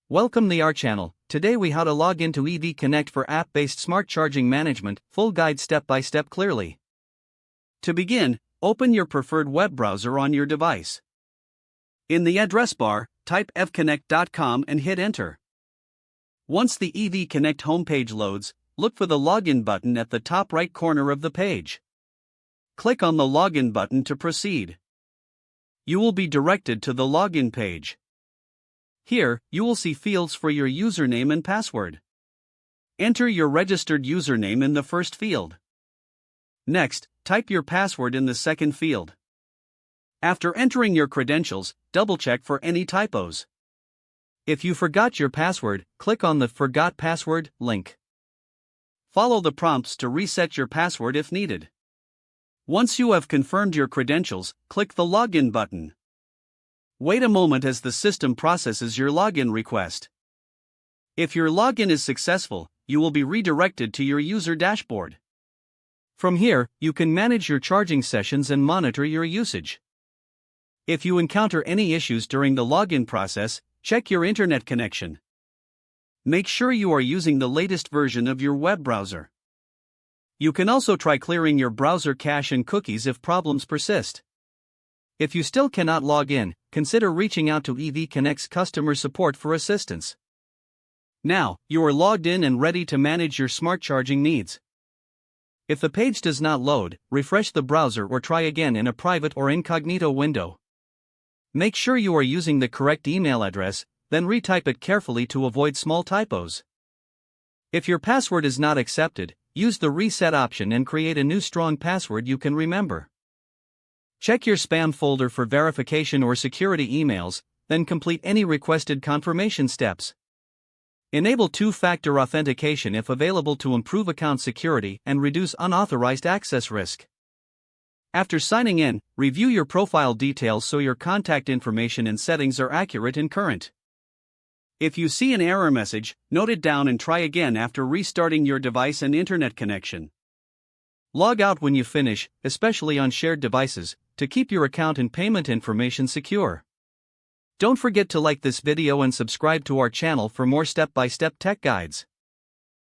Welcome to our channel. Today we how to log into EV Connect for app-based smart charging management, full guide step by step clearly. To begin, open your preferred web browser on your device. In the address bar, type evconnect.com and hit enter. Once the EV Connect homepage loads, look for the login button at the top right corner of the page. Click on the login button to proceed. You will be directed to the login page. Here, you will see fields for your username and password. Enter your registered username in the first field. Next, type your password in the second field. After entering your credentials, double-check for any typos. If you forgot your password, click on the Forgot Password link. Follow the prompts to reset your password if needed. Once you have confirmed your credentials, click the Login button. Wait a moment as the system processes your login request. If your login is successful, you will be redirected to your user dashboard. From here, you can manage your charging sessions and monitor your usage. If you encounter any issues during the login process, check your internet connection. Make sure you are using the latest version of your web browser. You can also try clearing your browser cache and cookies if problems persist. If you still cannot log in, consider reaching out to EV Connect's customer support for assistance. Now, you are logged in and ready to manage your smart charging needs. If the page does not load, refresh the browser or try again in a private or incognito window. Make sure you are using the correct email address, then retype it carefully to avoid small typos. If your password is not accepted, use the reset option and create a new strong password you can remember. Check your spam folder for verification or security emails, then complete any requested confirmation steps. Enable two-factor authentication if available to improve account security and reduce unauthorized access risk. After signing in, review your profile details so your contact information and settings are accurate and current. If you see an error message, note it down and try again after restarting your device and internet connection. Log out when you finish, especially on shared devices, to keep your account and payment information secure. Don't forget to like this video and subscribe to our channel for more step-by-step tech guides.